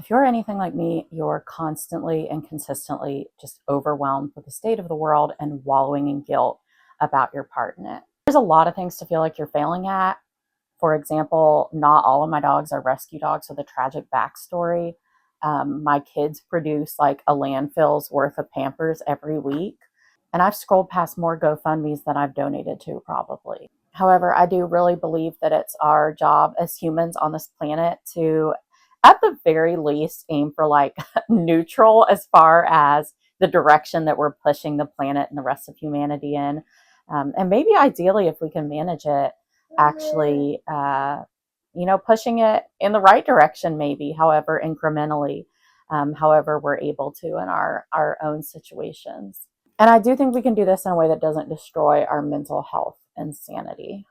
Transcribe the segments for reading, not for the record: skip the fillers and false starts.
If you're anything like me, you're constantly and consistently just overwhelmed with the state of the world and wallowing in guilt about your part in it. There's a lot of things to feel like you're failing at. For example, not all of my dogs are rescue dogs with a tragic backstory. My kids produce like a landfill's worth of Pampers every week. And I've scrolled past more GoFundMes than I've donated to, probably. However, I do really believe that it's our job as humans on this planet to, at the very least, aim for like neutral as far as the direction that we're pushing the planet and the rest of humanity in. And maybe ideally, if we can manage it, actually, pushing it in the right direction, maybe, however, incrementally, however we're able to in our own situations. And I do think we can do this in a way that doesn't destroy our mental health and sanity.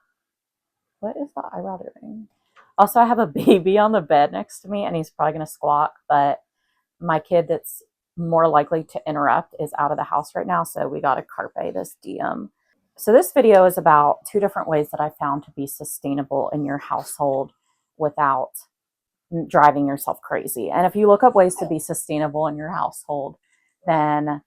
What is the eyebrow doing? Also, I have a baby on the bed next to me, and he's probably going to squawk, but my kid that's more likely to interrupt is out of the house right now, so we got to carpe this diem. So this video is about 2 different ways that I found to be sustainable in your household without driving yourself crazy. And if you look up ways to be sustainable in your household, then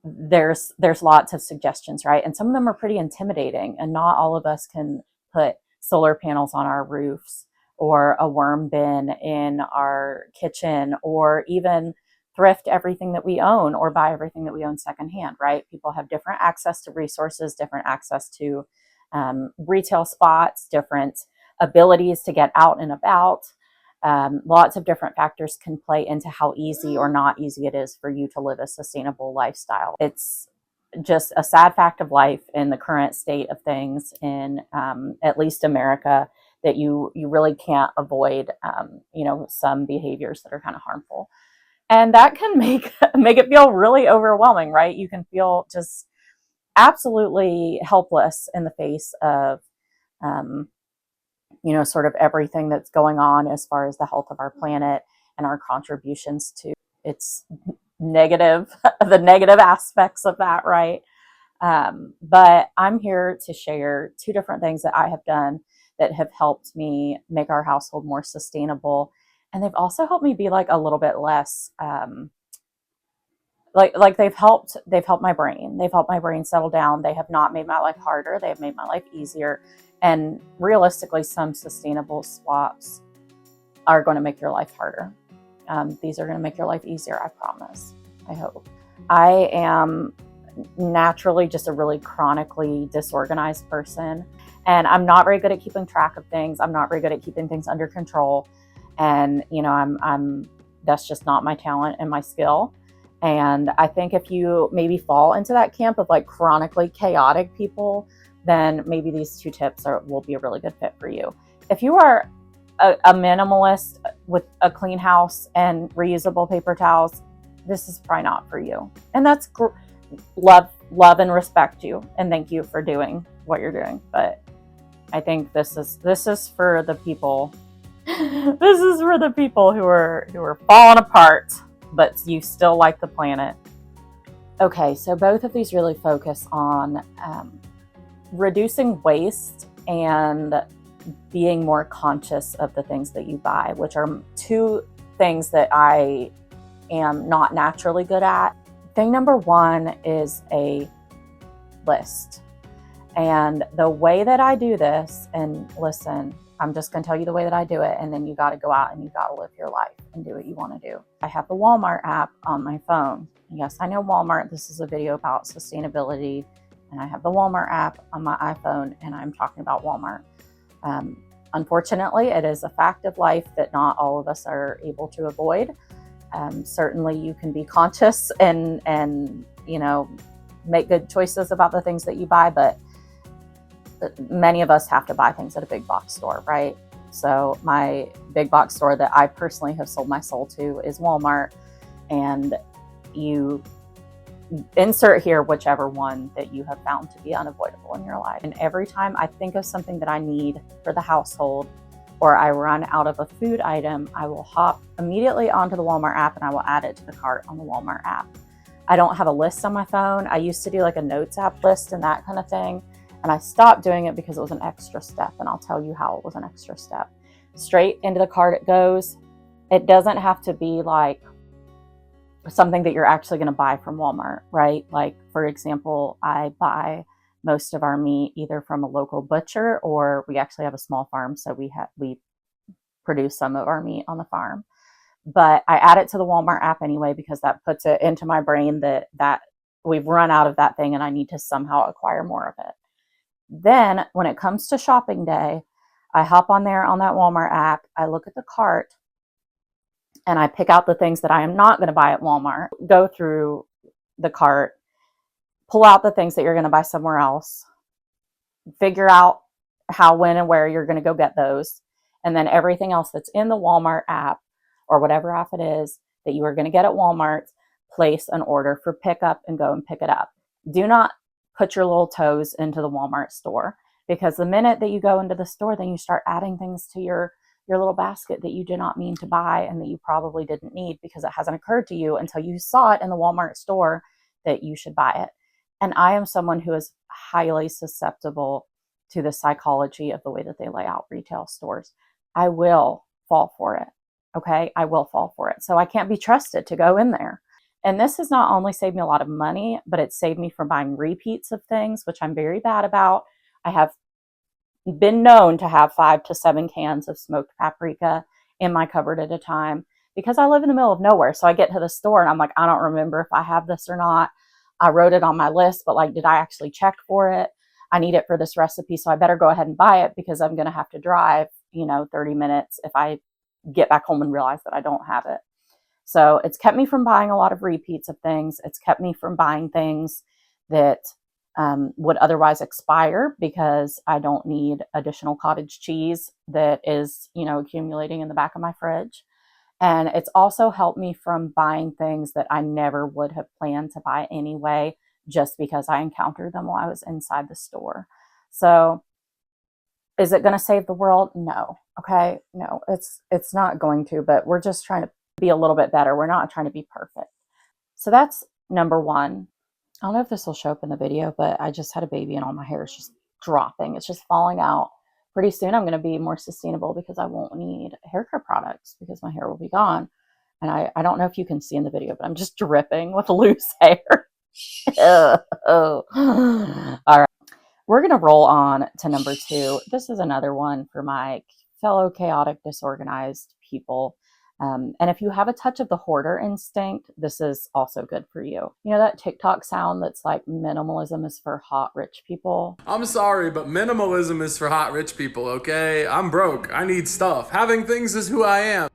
there's lots of suggestions, right? And some of them are pretty intimidating, and not all of us can put solar panels on our roofs or a worm bin in our kitchen, or even thrift everything that we own or buy everything that we own secondhand, right? People have different access to resources, different access to retail spots, different abilities to get out and about. Lots of different factors can play into how easy or not easy it is for you to live a sustainable lifestyle. It's just a sad fact of life in the current state of things in at least America, that you really can't avoid some behaviors that are kind of harmful. And that can make it feel really overwhelming, right? You can feel just absolutely helpless in the face of sort of everything that's going on as far as the health of our planet and our contributions to its negative, the negative aspects of that, right? But I'm here to share 2 different things that I have done that have helped me make our household more sustainable. And they've also helped me be like a little bit less, they've helped my brain. They've helped my brain settle down. They have not made my life harder. They have made my life easier. And realistically, some sustainable swaps are going to make your life harder. These are going to make your life easier, I promise. I hope. I am naturally just a really chronically disorganized person. And I'm not very good at keeping track of things. I'm not very good at keeping things under control. And, that's just not my talent and my skill. And I think if you maybe fall into that camp of like chronically chaotic people, then maybe these 2 tips will be a really good fit for you. If you are a minimalist with a clean house and reusable paper towels, this is probably not for you. And that's love and respect you, and thank you for doing what you're doing. But I think this is for the people. This is for the people who are falling apart, but you still like the planet. Okay, so both of these really focus on reducing waste and being more conscious of the things that you buy, which are 2 things that I am not naturally good at. Thing number 1 is a list. And the way that I do this, and listen, I'm just going to tell you the way that I do it, and then you got to go out and you got to live your life and do what you want to do. I have the Walmart app on my phone. Yes, I know Walmart. This is a video about sustainability, and I have the Walmart app on my iPhone, and I'm talking about Walmart. Unfortunately, it is a fact of life that not all of us are able to avoid. Certainly, you can be conscious and make good choices about the things that you buy, but many of us have to buy things at a big box store, right? So my big box store that I personally have sold my soul to is Walmart, and you insert here whichever one that you have found to be unavoidable in your life. And every time I think of something that I need for the household, or I run out of a food item, I will hop immediately onto the Walmart app and I will add it to the cart on the Walmart app. I don't have a list on my phone. I used to do like a notes app list and that kind of thing. And I stopped doing it because it was an extra step. And I'll tell you how it was an extra step. Straight into the cart it goes. It doesn't have to be like something that you're actually going to buy from Walmart, right? Like, for example, I buy most of our meat either from a local butcher, or we actually have a small farm, so we produce some of our meat on the farm. But I add it to the Walmart app anyway, because that puts it into my brain that we've run out of that thing and I need to somehow acquire more of it. Then when it comes to shopping day, I hop on there on that Walmart app, I look at the cart, and I pick out the things that I am not going to buy at Walmart, go through the cart, pull out the things that you're going to buy somewhere else, figure out how, when, and where you're going to go get those. And then everything else that's in the Walmart app, or whatever app it is that you are going to get at Walmart, place an order for pickup and go and pick it up. Do not put your little toes into the Walmart store, because the minute that you go into the store, then you start adding things to your little basket that you did not mean to buy and that you probably didn't need, because it hasn't occurred to you until you saw it in the Walmart store that you should buy it. And I am someone who is highly susceptible to the psychology of the way that they lay out retail stores. I will fall for it. Okay, I will fall for it. So I can't be trusted to go in there. And this has not only saved me a lot of money, but it saved me from buying repeats of things, which I'm very bad about. I have been known to have 5 to 7 cans of smoked paprika in my cupboard at a time, because I live in the middle of nowhere. So I get to the store and I'm like, I don't remember if I have this or not. I wrote it on my list, but like, did I actually check for it? I need it for this recipe, so I better go ahead and buy it, because I'm going to have to drive, 30 minutes if I get back home and realize that I don't have it. So it's kept me from buying a lot of repeats of things. It's kept me from buying things that would otherwise expire, because I don't need additional cottage cheese that is, accumulating in the back of my fridge. And it's also helped me from buying things that I never would have planned to buy anyway, just because I encountered them while I was inside the store. So is it going to save the world? No. Okay. No, it's not going to, but we're just trying to be a little bit better. We're not trying to be perfect. So that's number one. I don't know if this will show up in the video, but I just had a baby and all my hair is just dropping. It's just falling out. Pretty soon I'm going to be more sustainable, because I won't need hair care products, because my hair will be gone. And I don't know if you can see in the video, but I'm just dripping with loose hair. All right. We're going to roll on to number 2. This is another one for my fellow chaotic, disorganized people. And if you have a touch of the hoarder instinct, this is also good for you. You know that TikTok sound that's like, minimalism is for hot rich people? I'm sorry, but minimalism is for hot rich people, okay? I'm broke. I need stuff. Having things is who I am.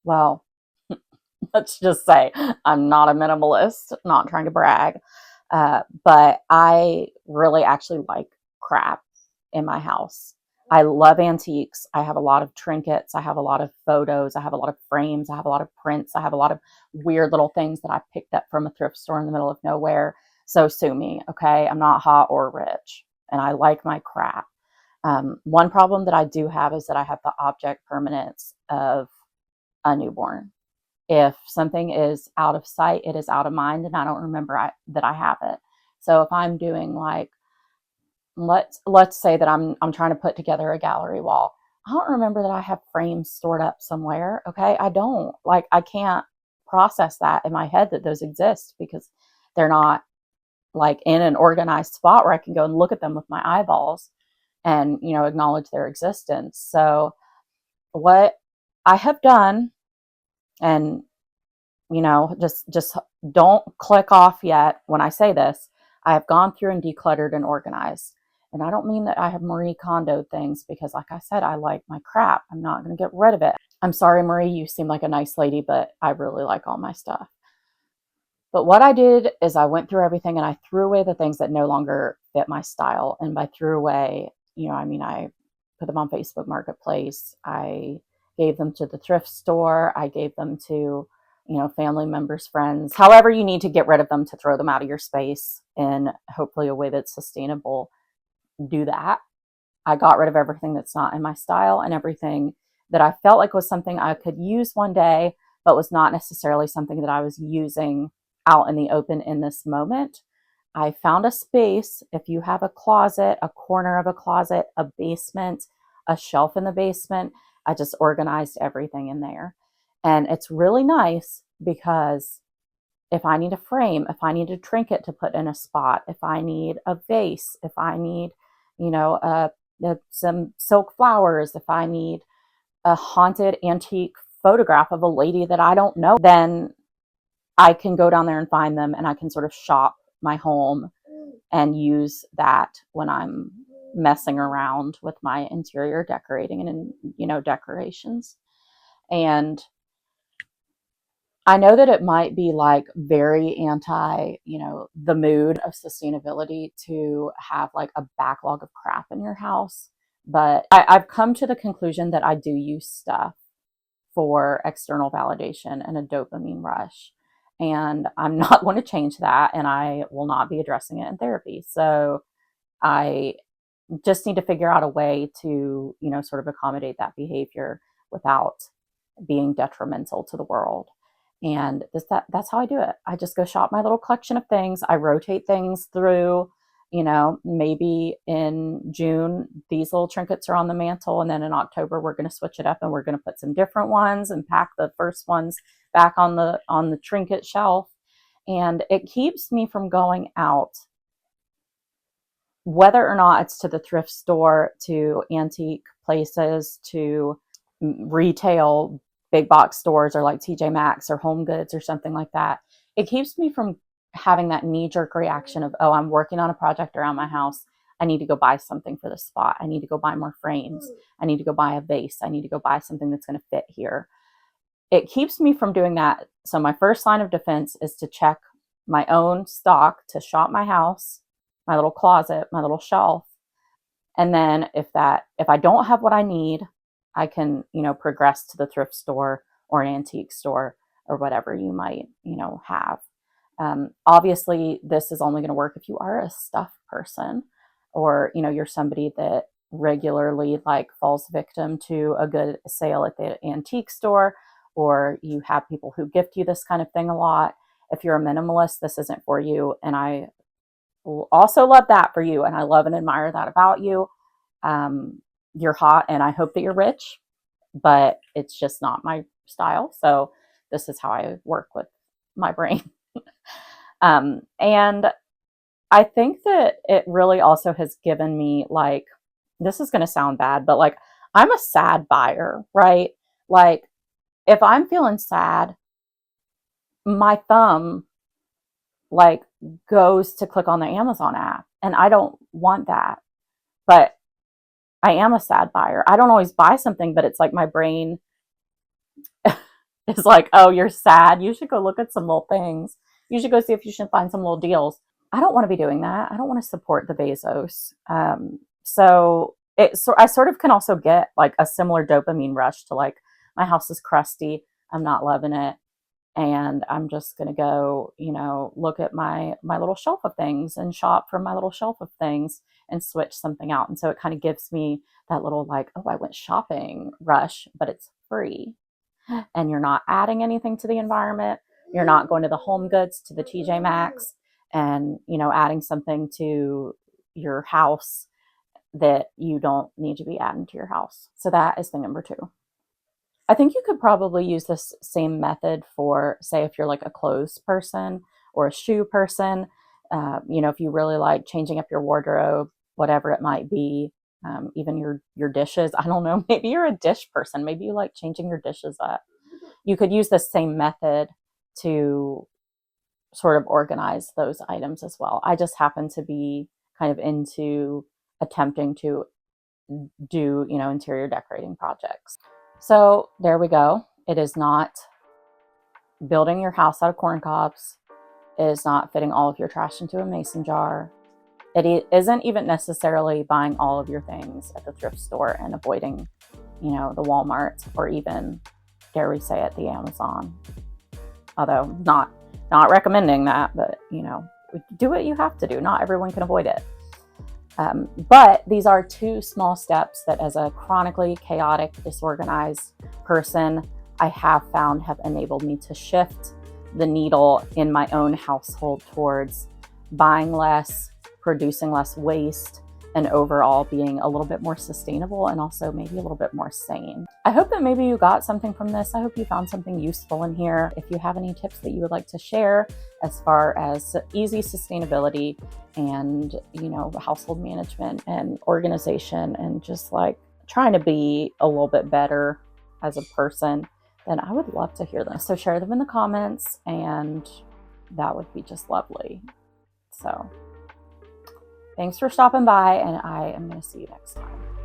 Well, let's just say I'm not a minimalist, not trying to brag. But I really actually like crap in my house. I love antiques. I have a lot of trinkets. I have a lot of photos. I have a lot of frames. I have a lot of prints. I have a lot of weird little things that I picked up from a thrift store in the middle of nowhere. So sue me, okay? I'm not hot or rich, and I like my crap. One problem that I do have is that I have the object permanence of a newborn. If something is out of sight, it is out of mind, and I don't remember that I have it. So if I'm doing like, let's say that I'm trying to put together a gallery wall, I don't remember that I have frames stored up somewhere. Okay, I don't. Like, I can't process that in my head that those exist, because they're not like in an organized spot where I can go and look at them with my eyeballs and acknowledge their existence. So what I have done, and just don't click off yet when I say this, I have gone through and decluttered and organized. And I don't mean that I have Marie Kondoed things, because like I said, I like my crap. I'm not going to get rid of it. I'm sorry, Marie, you seem like a nice lady, but I really like all my stuff. But what I did is I went through everything and I threw away the things that no longer fit my style. And by threw away, I put them on Facebook Marketplace. I gave them to the thrift store. I gave them to family members, friends, however you need to get rid of them to throw them out of your space in hopefully a way that's sustainable. Do that. I got rid of everything that's not in my style, and everything that I felt like was something I could use one day, but was not necessarily something that I was using out in the open in this moment. I found a space. If you have a closet, a corner of a closet, a basement, a shelf in the basement, I just organized everything in there. And it's really nice because if I need a frame, if I need a trinket to put in a spot, if I need a vase, if I need, some silk flowers, if I need a haunted antique photograph of a lady that I don't know, then I can go down there and find them, and I can sort of shop my home and use that when I'm messing around with my interior decorating and decorations. And I know that it might be like very anti, the mood of sustainability to have like a backlog of crap in your house. But I've come to the conclusion that I do use stuff for external validation and a dopamine rush. And I'm not going to change that, and I will not be addressing it in therapy. So I just need to figure out a way to, sort of accommodate that behavior without being detrimental to the world. And that's how I do it. I just go shop my little collection of things. I rotate things through, maybe in June, these little trinkets are on the mantle. And then in October, we're going to switch it up and we're going to put some different ones and pack the first ones back on the trinket shelf. And it keeps me from going out, whether or not it's to the thrift store, to antique places, to retail big box stores or like TJ Maxx or Home Goods or something like that. It keeps me from having that knee-jerk reaction of, oh, I'm working on a project around my house. I need to go buy something for the spot. I need to go buy more frames. I need to go buy a vase. I need to go buy something that's going to fit here. It keeps me from doing that. So my first line of defense is to check my own stock, to shop my house, my little closet, my little shelf. And then if I don't have what I need, I can, progress to the thrift store or an antique store or whatever you might, have. Obviously, this is only going to work if you are a stuff person, or, you're somebody that regularly like falls victim to a good sale at the antique store, or you have people who gift you this kind of thing a lot. If you're a minimalist, this isn't for you. And I also love that for you. And I love and admire that about you. You're hot, and I hope that you're rich, but it's just not my style. So this is how I work with my brain. And I think that it really also has given me, like, this is going to sound bad, but like, I'm a sad buyer, right? Like, if I'm feeling sad, my thumb like goes to click on the Amazon app, and I don't want that. But I am a sad buyer. I don't always buy something, but it's like my brain is like, oh, you're sad. You should go look at some little things. You should go see if you should find some little deals. I don't want to be doing that. I don't want to support the Bezos. So I sort of can also get like a similar dopamine rush to like, my house is crusty. I'm not loving it. And I'm just going to go, look at my little shelf of things and shop from my little shelf of things and switch something out. And so it kind of gives me that little like, oh, I went shopping rush, but it's free. And you're not adding anything to the environment. You're not going to the Home Goods, to the TJ Maxx, and, adding something to your house that you don't need to be adding to your house. So that is thing number 2. I think you could probably use this same method for, say, if you're like a clothes person or a shoe person, if you really like changing up your wardrobe, whatever it might be, even your dishes. I don't know, maybe you're a dish person. Maybe you like changing your dishes up. You could use the same method to sort of organize those items as well. I just happen to be kind of into attempting to do, interior decorating projects. So there we go. It is not building your house out of corn cobs. It is not fitting all of your trash into a mason jar. It isn't even necessarily buying all of your things at the thrift store and avoiding, the Walmart, or even, dare we say it, the Amazon. Although not recommending that, but, do what you have to do. Not everyone can avoid it. But these are 2 small steps that, as a chronically chaotic, disorganized person, I have found have enabled me to shift the needle in my own household towards buying less, producing less waste, and overall being a little bit more sustainable and also maybe a little bit more sane. I hope that maybe you got something from this. I hope you found something useful in here. If you have any tips that you would like to share as far as easy sustainability and, household management and organization and just like trying to be a little bit better as a person, then I would love to hear them. So share them in the comments, and that would be just lovely. So thanks for stopping by, and I am going to see you next time.